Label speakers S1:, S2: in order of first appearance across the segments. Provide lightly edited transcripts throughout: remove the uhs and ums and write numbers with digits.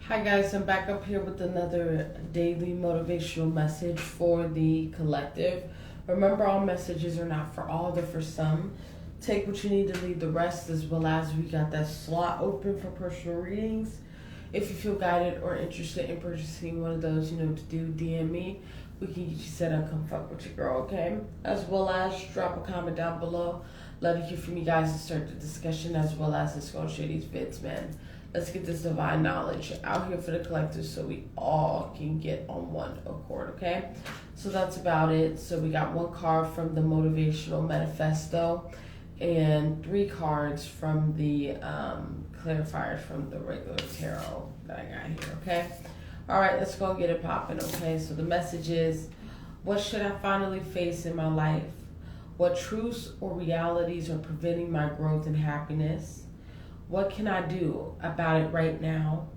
S1: Hi guys, I'm back up here with another daily motivational message for the collective. Remember, all messages are not for all, they're for some. Take what you need to leave the rest, as well as we got that slot open for personal readings. If you feel guided or interested in purchasing one of those, you know what to do, DM me. We can get you set up, come fuck with your girl, okay? As well as drop a comment down below. Let it hear from you guys to start the discussion, as well as let's go share these vids, man. Let's get this divine knowledge out here for the collective so we all can get on one accord, okay? So that's about it. So we got one card from the Motivational Manifesto and 3 cards from the clarifiers from the regular tarot that I got here, okay? All right, let's go and get it popping, okay? So the message is, what should I finally face in my life? What truths or realities are preventing my growth and happiness? What can I do about it right now?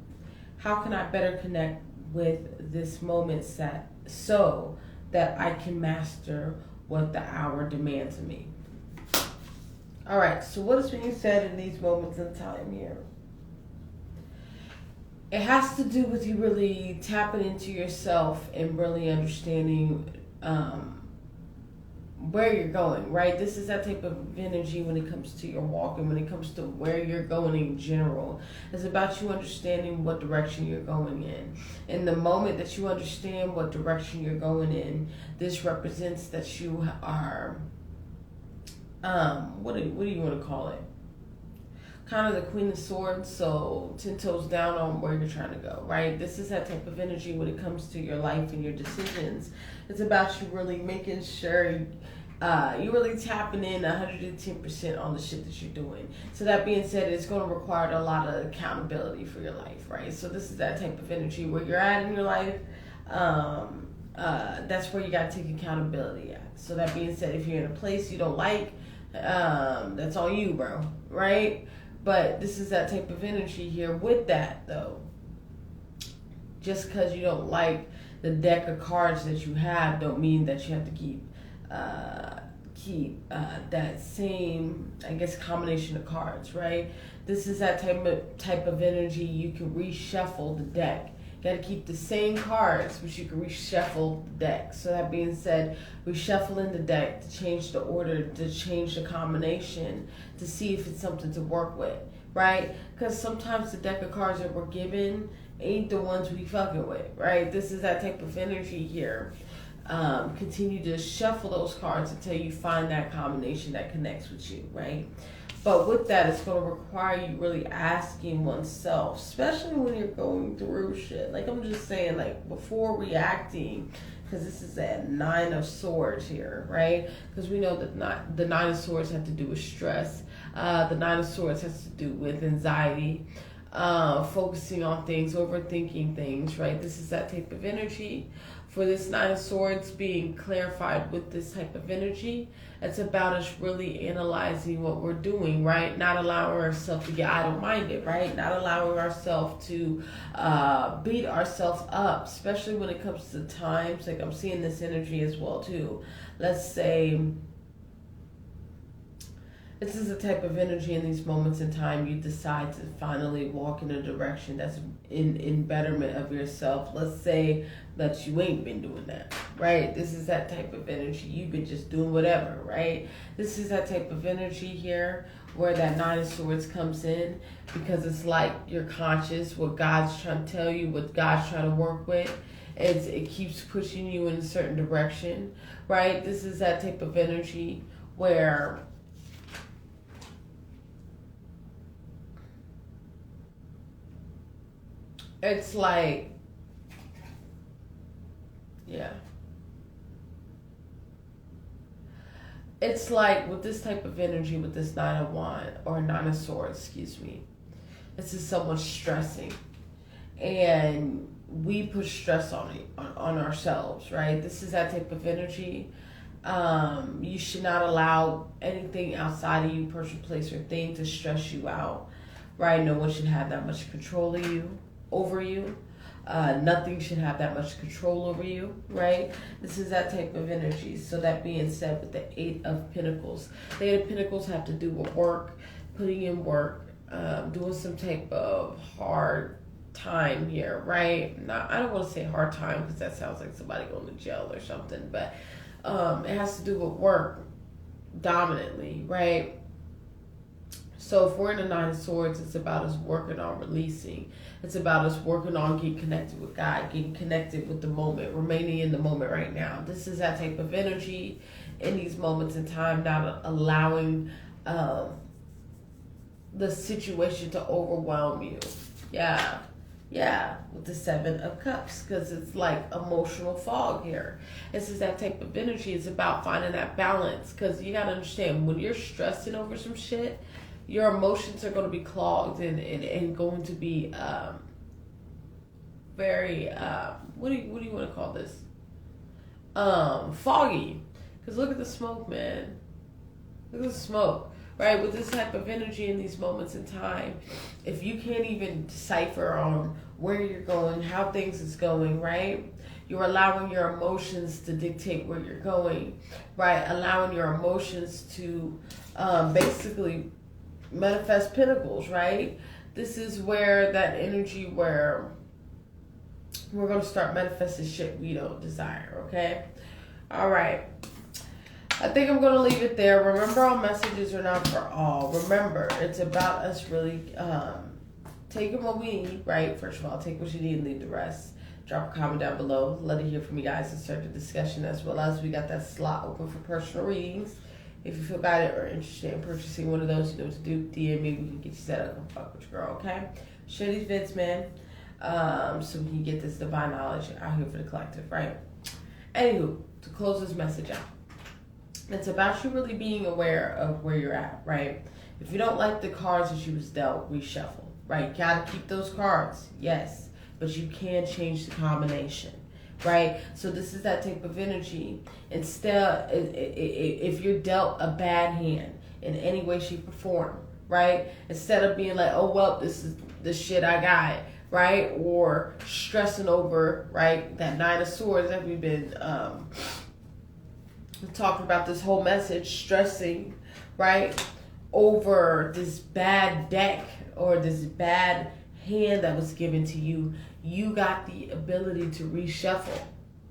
S1: How can I better connect with this moment set so that I can master what the hour demands of me? All right, so what is being said in these moments in time here? It has to do with you really tapping into yourself and really understanding where you're going, right? This is that type of energy when it comes to your walk and when it comes to where you're going in general. It's about you understanding what direction you're going in. In the moment that you understand what direction you're going in, this represents that you are, what do you want to call it? Kind of the Queen of Swords, so 10 toes down on where you're trying to go, right? This is that type of energy when it comes to your life and your decisions. It's about you really making sure you're really tapping in 110% on the shit that you're doing. So that being said, it's going to require a lot of accountability for your life, right? So this is that type of energy where you're at in your life. That's where you got to take accountability at. So that being said, if you're in a place you don't like, that's on you, bro, right? But this is that type of energy here. With that, though, just because you don't like the deck of cards that you have, don't mean that you have to keep that same, I guess, combination of cards, right? This is that type of energy. You can reshuffle the deck. You got to keep the same cards, but you can reshuffle the deck. So that being said, reshuffling the deck to change the order, to change the combination, to see if it's something to work with, right? Because sometimes the deck of cards that we're given ain't the ones we fucking with, right? This is that type of energy here. Continue to shuffle those cards until you find that combination that connects with you, right? But with that, it's going to require you really asking oneself, especially when you're going through shit. Like, I'm just saying, like, before reacting, because this is that 9 of Swords here, right? Because we know that the 9 of Swords have to do with stress. The 9 of Swords has to do with anxiety, focusing on things, overthinking things, right? This is that type of energy. For this 9 of Swords being clarified with this type of energy, it's about us really analyzing what we're doing, right? Not allowing ourselves to get idle-minded, right? Not allowing ourselves to beat ourselves up, especially when it comes to times. Like, I'm seeing this energy as well, too. Let's say this is the type of energy in these moments in time you decide to finally walk in a direction that's in betterment of yourself. Let's say that you ain't been doing that, right? This is that type of energy. You've been just doing whatever, right? This is that type of energy here where that 9 of Swords comes in, because it's like you're conscious, what God's trying to tell you, what God's trying to work with. It keeps pushing you in a certain direction, right? This is that type of energy where it's like, yeah. It's like with this type of energy, with this 9 of Wands, or 9 of Swords, excuse me, this is someone stressing. And we put stress on ourselves, right? This is that type of energy. You should not allow anything outside of you, person, place, or thing to stress you out, right? No one should have that much control of you, over you. Nothing should have that much control over you, right? This is that type of energy. So that being said, with the 8 of Pentacles, the 8 of Pentacles have to do with work, putting in work, doing some type of hard time here, right? Now, I don't want to say hard time because that sounds like somebody going to jail or something, but it has to do with work dominantly, right? So if we're in the Nine of Swords, it's about us working on releasing. It's about us working on getting connected with God, getting connected with the moment, remaining in the moment right now. This is that type of energy in these moments in time, not allowing the situation to overwhelm you. Yeah, with the Seven of Cups, because it's like emotional fog here. This is that type of energy. It's about finding that balance, because you got to understand, when you're stressing over some shit, your emotions are going to be clogged and going to be very, what do you want to call this? Foggy. Because look at the smoke, man. Look at the smoke. Right, with this type of energy in these moments in time, if you can't even decipher on where you're going, how things is going, right? You're allowing your emotions to dictate where you're going, right? Allowing your emotions to basically manifest pinnacles, right? This is where that energy where we're going to start manifesting shit we don't desire, okay? All right. I think I'm going to leave it there. Remember, all messages are not for all. Remember, it's about us really taking what we need, right? First of all, take what you need and leave the rest. Drop a comment down below. Let it hear from you guys and start the discussion, as well as we got that slot open for personal readings. If you feel guided or interested in purchasing one of those, you know what to do. DM me. We can get you set up and fuck with your girl, okay? Share these vids, man, so we can get this divine knowledge out here for the collective, right? Anywho, to close this message out, it's about you really being aware of where you're at, right? If you don't like the cards that you was dealt, reshuffle, right? You gotta keep those cards, yes, but you can change the combination, right? So this is that type of energy. Instead, if you're dealt a bad hand in any way, shape, or form, right? Instead of being like, oh, well, this is the shit I got, right? Or stressing over, right? That Nine of Swords that we've been talking about this whole message, stressing, right, over this bad deck or this bad hand that was given to you. You got the ability to reshuffle,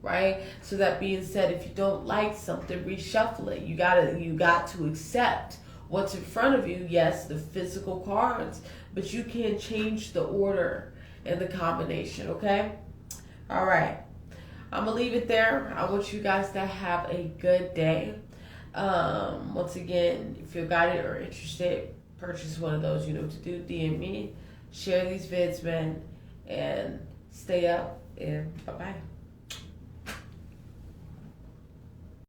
S1: right? So that being said, if you don't like something, reshuffle it. You got to accept what's in front of you. Yes, the physical cards, but you can change the order and the combination, okay? All right. I'm going to leave it there. I want you guys to have a good day. Once again, if you're guided or interested, purchase one of those. You know what to do. DM me. Share these vids, man. And stay up. And bye-bye.